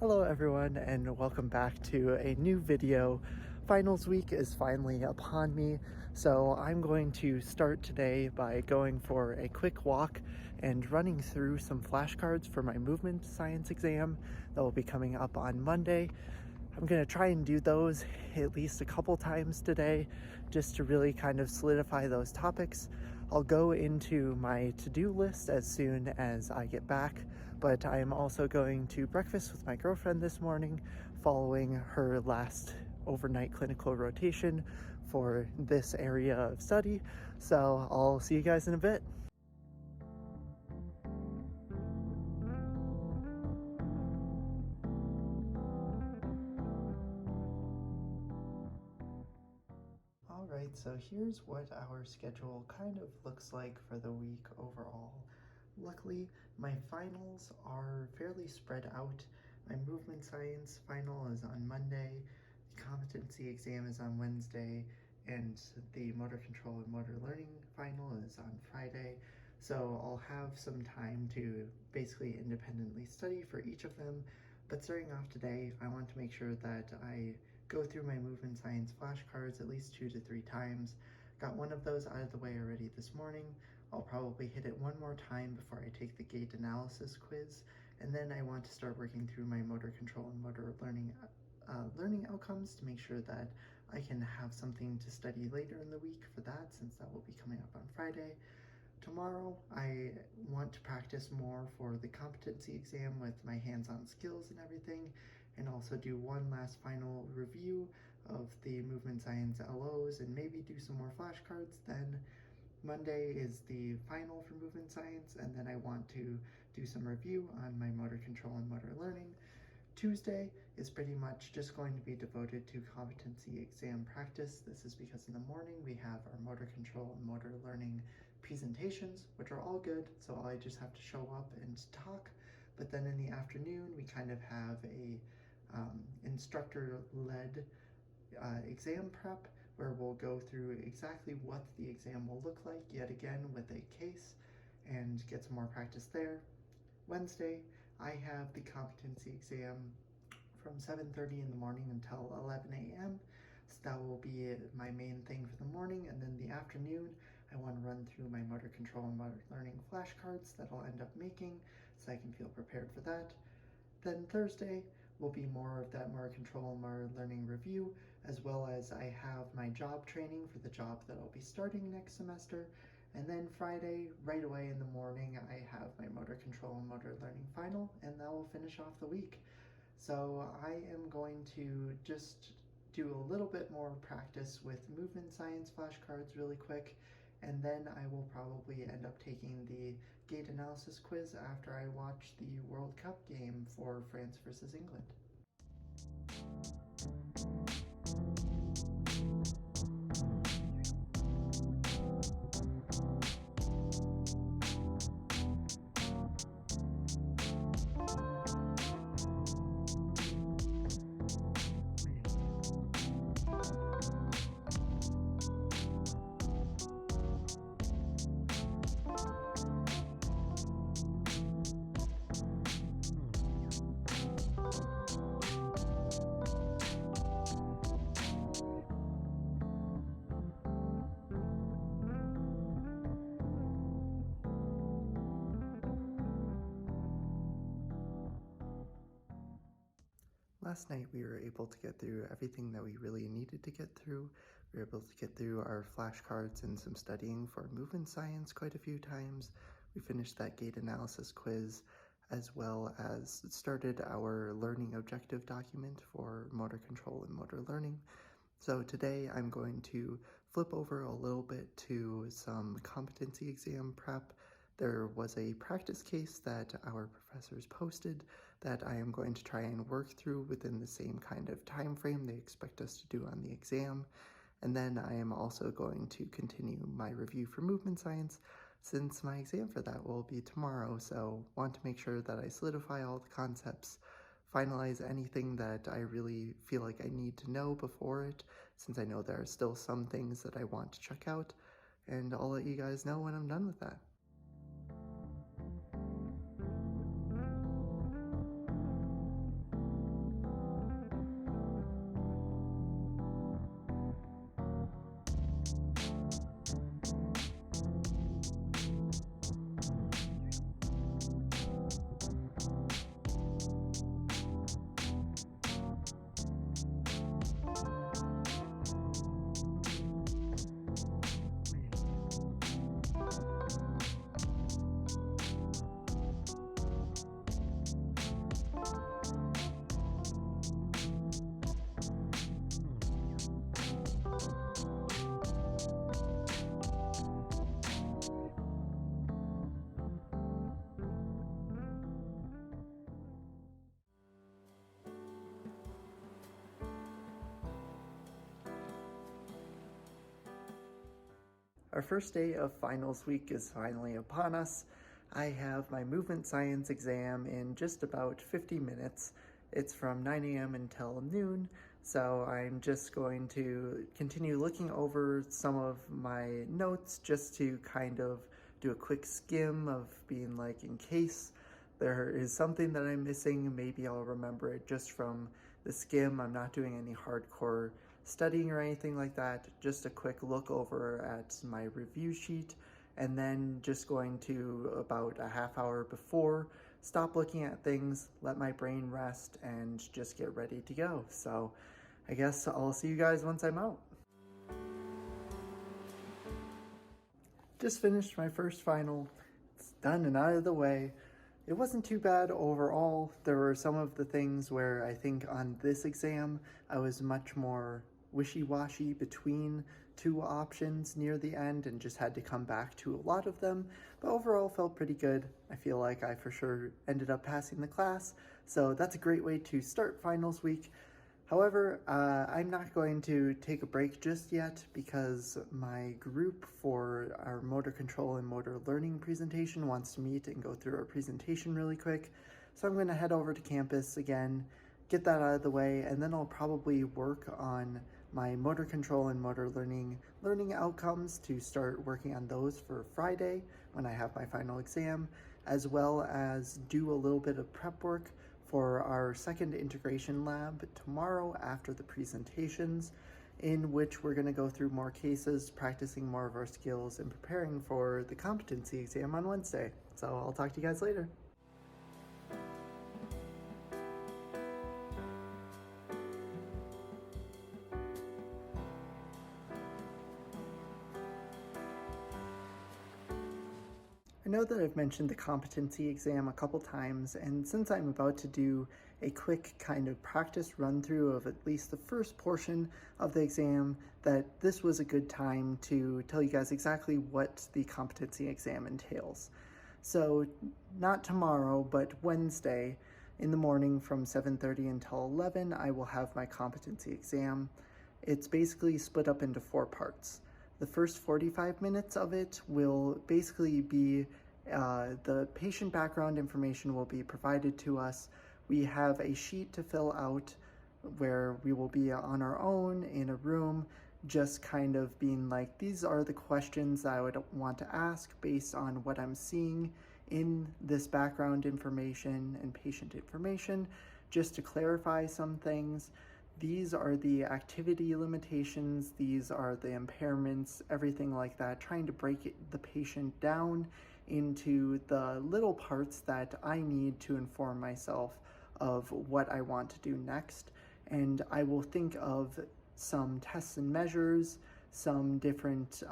Hello everyone and welcome back to a new video. Finals week is finally upon me, so I'm going to start today by going for a quick walk and running through some flashcards for my movement science exam that will be coming up on Monday. I'm going to try and do those at least a couple times today just to really kind of solidify those topics. I'll go into my to-do list as soon as I get back, but I am also going to breakfast with my girlfriend this morning following her last overnight clinical rotation for this area of study. So I'll see you guys in a bit. Alright, so here's what our schedule kind of looks like for the week overall. Luckily, my finals are fairly spread out. My movement science final is on Monday, the competency exam is on Wednesday, and the motor control and motor learning final is on Friday. So I'll have some time to basically independently study for each of them. But starting off today, I want to make sure that I go through my movement science flashcards at least 2 to 3 times. Got one of those out of the way already this morning. I'll probably hit it one more time before I take the gait analysis quiz, and then I want to start working through my motor control and motor learning outcomes to make sure that I can have something to study later in the week for that, since that will be coming up on Friday. Tomorrow, I want to practice more for the competency exam with my hands-on skills and everything, and also do one last final review of the movement science LOs and maybe do some more flashcards. Then Monday is the final for movement science, and then I want to do some review on my motor control and motor learning. Tuesday is pretty much just going to be devoted to competency exam practice. This is because in the morning we have our motor control and motor learning presentations, which are all good, so I just have to show up and talk. But then in the afternoon we kind of have a instructor-led exam prep where we'll go through exactly what the exam will look like yet again with a case and get some more practice there. Wednesday, I have the competency exam from 7:30 in the morning until 11 a.m. So that will be my main thing for the morning, and then the afternoon, I want to run through my motor control and motor learning flashcards that I'll end up making so I can feel prepared for that. Then Thursday will be more of that motor control and motor learning review, as well as I have my job training for the job that I'll be starting next semester. And then Friday, right away in the morning, I have my motor control and motor learning final, and that will finish off the week. So I am going to just do a little bit more practice with movement science flashcards really quick, and then I will probably end up taking the gait analysis quiz after I watch the World Cup game for France versus England. Last night we were able to get through everything that we really needed to get through. We were able to get through our flashcards and some studying for movement science quite a few times. We finished that gait analysis quiz, as well as started our learning objective document for motor control and motor learning. So today I'm going to flip over a little bit to some competency exam prep. There was a practice case that our professors posted that I am going to try and work through within the same kind of time frame they expect us to do on the exam. And then I am also going to continue my review for movement science, since my exam for that will be tomorrow, so want to make sure that I solidify all the concepts, finalize anything that I really feel like I need to know before it, since I know there are still some things that I want to check out, and I'll let you guys know when I'm done with that. Our first day of finals week is finally upon us. I have my movement science exam in just about 50 minutes. It's from 9 a.m. until noon, so I'm just going to continue looking over some of my notes just to kind of do a quick skim of being like, in case there is something that I'm missing, maybe I'll remember it just from the skim. I'm not doing any hardcore studying or anything like that, just a quick look over at my review sheet, and then just going to, about a half hour before, stop looking at things, let my brain rest, and just get ready to go. So I guess I'll see you guys once I'm out. Just finished my first final. It's done and out of the way. It wasn't too bad overall. There were some of the things where I think on this exam I was much more wishy-washy between two options near the end and just had to come back to a lot of them, but overall felt pretty good. I feel like I for sure ended up passing the class, so that's a great way to start finals week. However, I'm not going to take a break just yet because my group for our motor control and motor learning presentation wants to meet and go through our presentation really quick. So I'm going to head over to campus again, get that out of the way, and then I'll probably work on my motor control and motor learning outcomes to start working on those for Friday when I have my final exam, as well as do a little bit of prep work for our second integration lab tomorrow after the presentations, in which we're going to go through more cases, practicing more of our skills, and preparing for the competency exam on Wednesday. So I'll talk to you guys later. I know that I've mentioned the competency exam a couple times, and since I'm about to do a quick kind of practice run through of at least the first portion of the exam, that this was a good time to tell you guys exactly what the competency exam entails. So not tomorrow, but Wednesday in the morning from 7:30 until 11, I will have my competency exam. It's basically split up into 4 parts. The first 45 minutes of it will basically be the patient background information will be provided to us. We have a sheet to fill out where we will be on our own in a room, just kind of being like, these are the questions that I would want to ask based on what I'm seeing in this background information and patient information, just to clarify some things. These are the activity limitations, these are the impairments, everything like that, trying to break the patient down into the little parts that I need to inform myself of what I want to do next. And I will think of some tests and measures, some different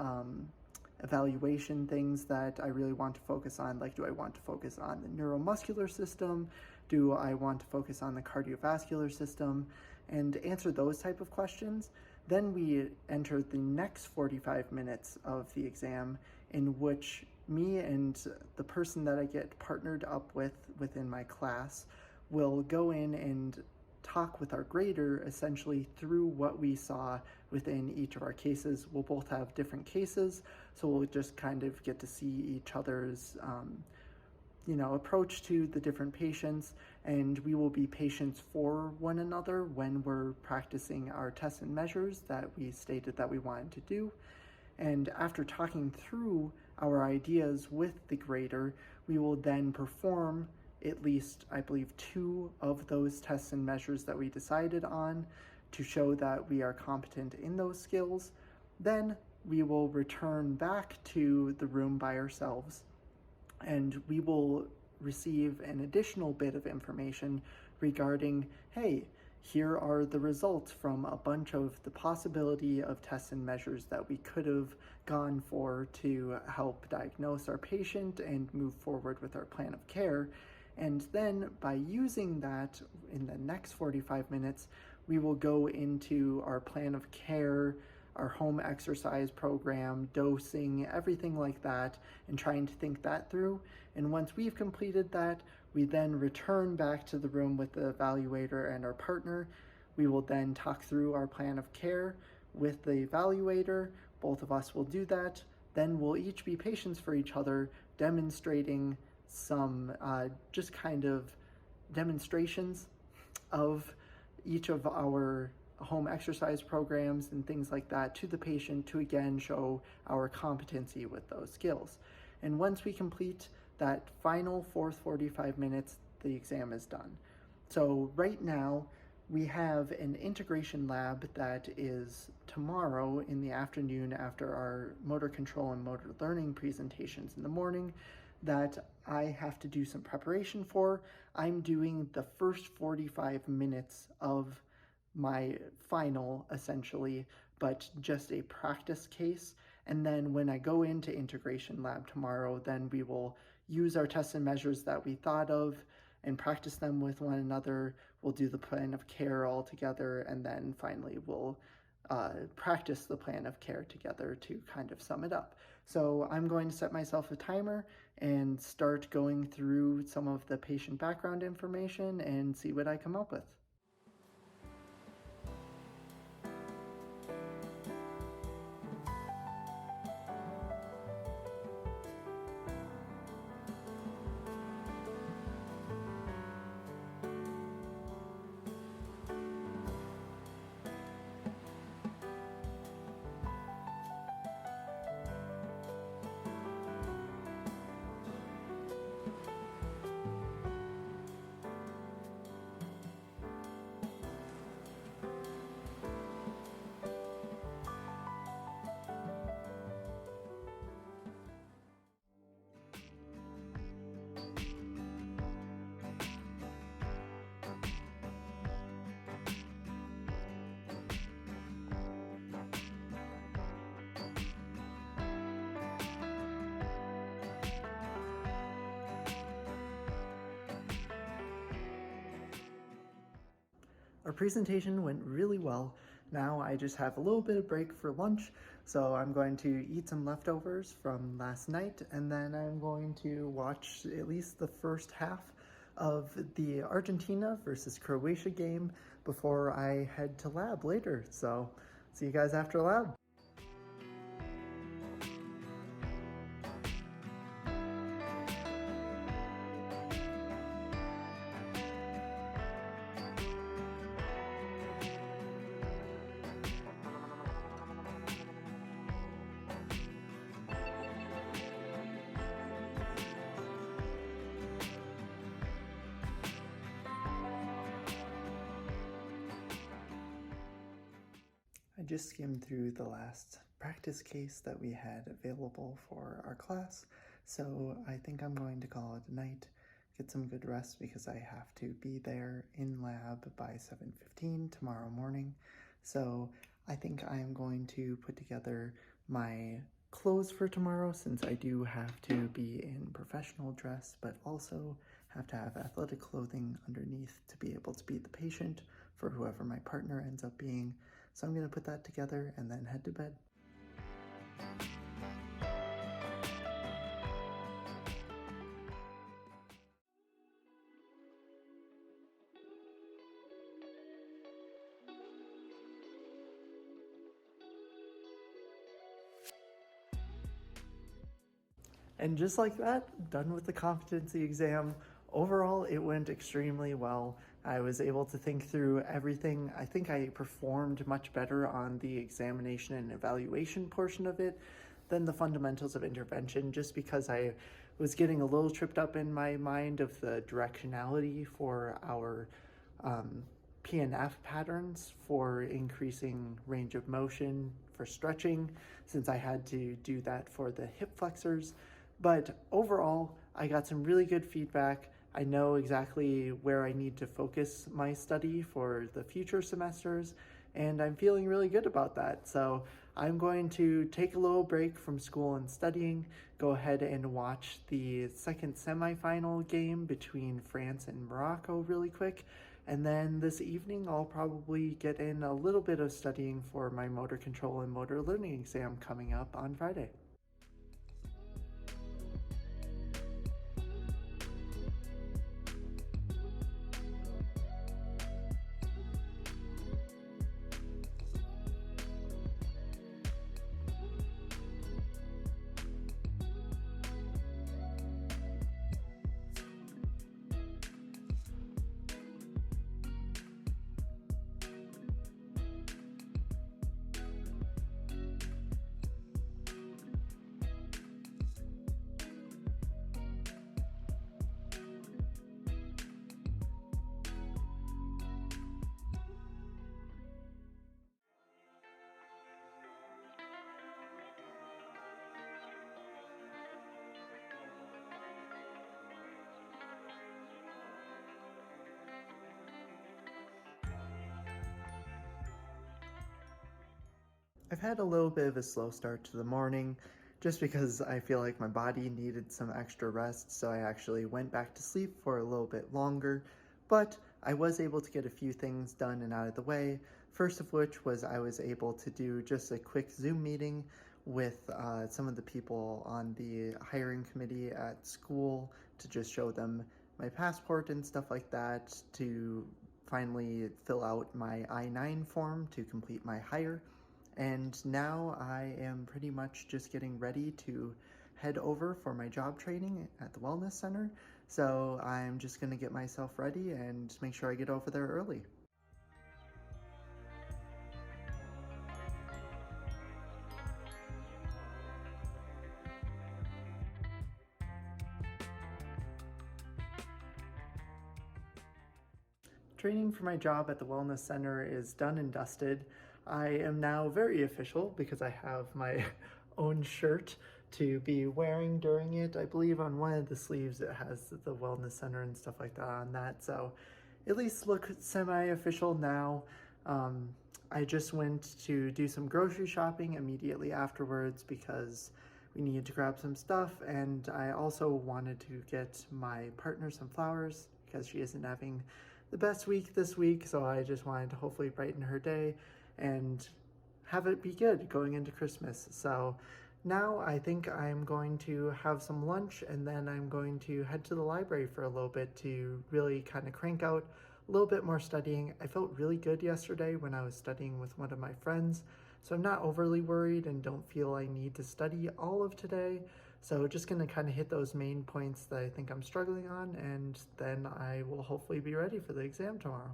evaluation things that I really want to focus on, like, do I want to focus on the neuromuscular system? Do I want to focus on the cardiovascular system? And answer those type of questions. Then we enter the next 45 minutes of the exam, in which me and the person that I get partnered up with within my class will go in and talk with our grader essentially through what we saw within each of our cases. We'll both have different cases, so we'll just kind of get to see each other's approach to the different patients, and we will be patients for one another when we're practicing our tests and measures that we stated that we wanted to do. And after talking through our ideas with the grader, we will then perform at least, I believe, 2 of those tests and measures that we decided on to show that we are competent in those skills. Then we will return back to the room by ourselves, and we will receive an additional bit of information regarding, hey, here are the results from a bunch of the possibility of tests and measures that we could have gone for to help diagnose our patient and move forward with our plan of care. And then by using that in the next 45 minutes, we will go into our plan of care, our home exercise program, dosing, everything like that, and trying to think that through. And once we've completed that, we then return back to the room with the evaluator and our partner. We will then talk through our plan of care with the evaluator. Both of us will do that. then we'll each be patients for each other, demonstrating some just kind of demonstrations of each of our home exercise programs and things like that to the patient to again show our competency with those skills. And once we complete that final fourth 45 minutes, the exam is done. So right now we have an integration lab that is tomorrow in the afternoon after our motor control and motor learning presentations in the morning that I have to do some preparation for. I'm doing the first 45 minutes of my final, essentially, but just a practice case. And then when I go into integration lab tomorrow, then we will use our tests and measures that we thought of and practice them with one another. We'll do the plan of care all together, and then finally we'll practice the plan of care together to kind of sum it up. So I'm going to set myself a timer and start going through some of the patient background information and see what I come up with. Our presentation went really well. Now I just have a little bit of break for lunch, so I'm going to eat some leftovers from last night, and then I'm going to watch at least the first half of the Argentina versus Croatia game before I head to lab later. So see you guys after lab. I just skimmed through the last practice case that we had available for our class, so I think I'm going to call it a night, get some good rest because I have to be there in lab by 7:15 tomorrow morning. So I think I am going to put together my clothes for tomorrow, since I do have to be in professional dress, but also have to have athletic clothing underneath to be able to be the patient for whoever my partner ends up being. So I'm going to put that together and then head to bed. And just like that, done with the competency exam. Overall, it went extremely well. I was able to think through everything. I think I performed much better on the examination and evaluation portion of it than the fundamentals of intervention, just because I was getting a little tripped up in my mind of the directionality for our PNF patterns for increasing range of motion for stretching, since I had to do that for the hip flexors. But overall, I got some really good feedback. I know exactly where I need to focus my study for the future semesters, and I'm feeling really good about that. So I'm going to take a little break from school and studying, go ahead and watch the second semifinal game between France and Morocco really quick. And then this evening, I'll probably get in a little bit of studying for my motor control and motor learning exam coming up on Friday. I've had a little bit of a slow start to the morning just because I feel like my body needed some extra rest, so I actually went back to sleep for a little bit longer, but I was able to get a few things done and out of the way. First of which was I was able to do just a quick Zoom meeting with some of the people on the hiring committee at school to just show them my passport and stuff like that, to finally fill out my I-9 form to complete my hire. And now I am pretty much just getting ready to head over for my job training at the Wellness Center. So I'm just going to get myself ready and make sure I get over there early. Training for my job at the Wellness Center is done and dusted. I am now very official because I have my own shirt to be wearing during it. I believe on one of the sleeves it has the Wellness Center and stuff like that on that, so at least look semi-official now. I just went to do some grocery shopping immediately afterwards because we needed to grab some stuff, and I also wanted to get my partner some flowers because she isn't having the best week this week, so I just wanted to hopefully brighten her day and have it be good going into Christmas. So now I think I'm going to have some lunch, and then I'm going to head to the library for a little bit to really kind of crank out a little bit more studying. I felt really good yesterday when I was studying with one of my friends, so I'm not overly worried and don't feel I need to study all of today. So just going to kind of hit those main points that I think I'm struggling on, and then I will hopefully be ready for the exam tomorrow.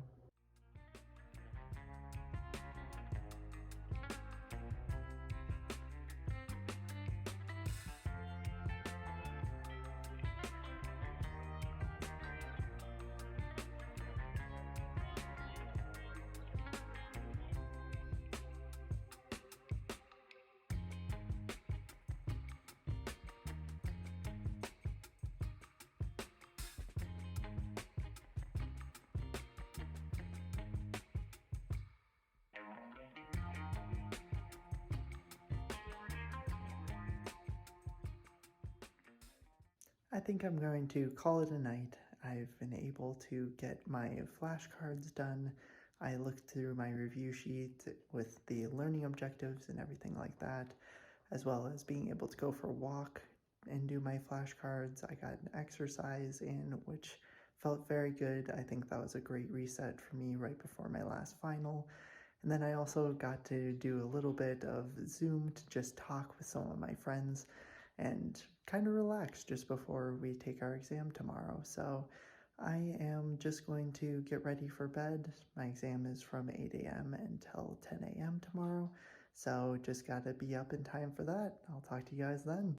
I think I'm going to call it a night. I've been able to get my flashcards done. I looked through my review sheet with the learning objectives and everything like that, as well as being able to go for a walk and do my flashcards. I got an exercise in, which felt very good. I think that was a great reset for me right before my last final. And then I also got to do a little bit of Zoom to just talk with some of my friends and kind of relax just before we take our exam tomorrow. So I am just going to get ready for bed. My exam is from 8 a.m. until 10 a.m. tomorrow, so just gotta be up in time for that. I'll talk to you guys then.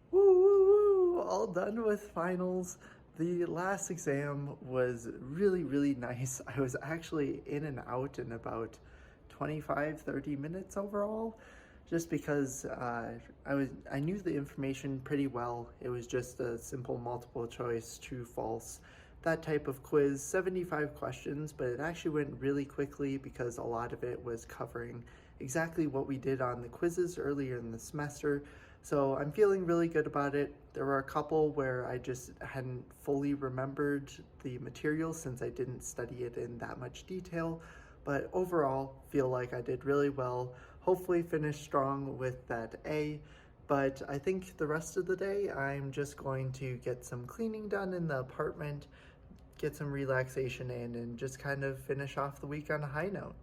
Woo, woo, woo! All done with finals. The last exam was really, really nice. I was actually in and out in about 25-30 minutes overall, just because I knew the information pretty well. It was just a simple multiple choice, true, false, that type of quiz, 75 questions, but it actually went really quickly because a lot of it was covering exactly what we did on the quizzes earlier in the semester. So I'm feeling really good about it. There were a couple where I just hadn't fully remembered the material since I didn't study it in that much detail, but overall feel like I did really well. Hopefully finish strong with that A. But I think the rest of the day I'm just going to get some cleaning done in the apartment, get some relaxation in, and just kind of finish off the week on a high note.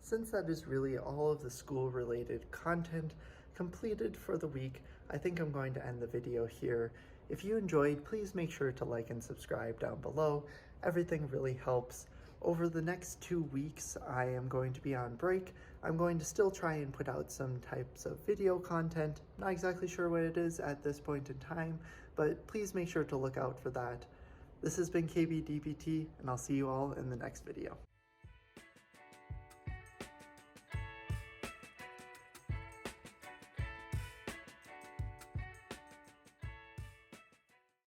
Since that is really all of the school-related content completed for the week, I think I'm going to end the video here. If you enjoyed, please make sure to like and subscribe down below. Everything really helps. Over the next 2 weeks, I am going to be on break, I'm going to still try and put out some types of video content. Not exactly sure what it is at this point in time, but please make sure to look out for that. This has been KB DPT, and I'll see you all in the next video.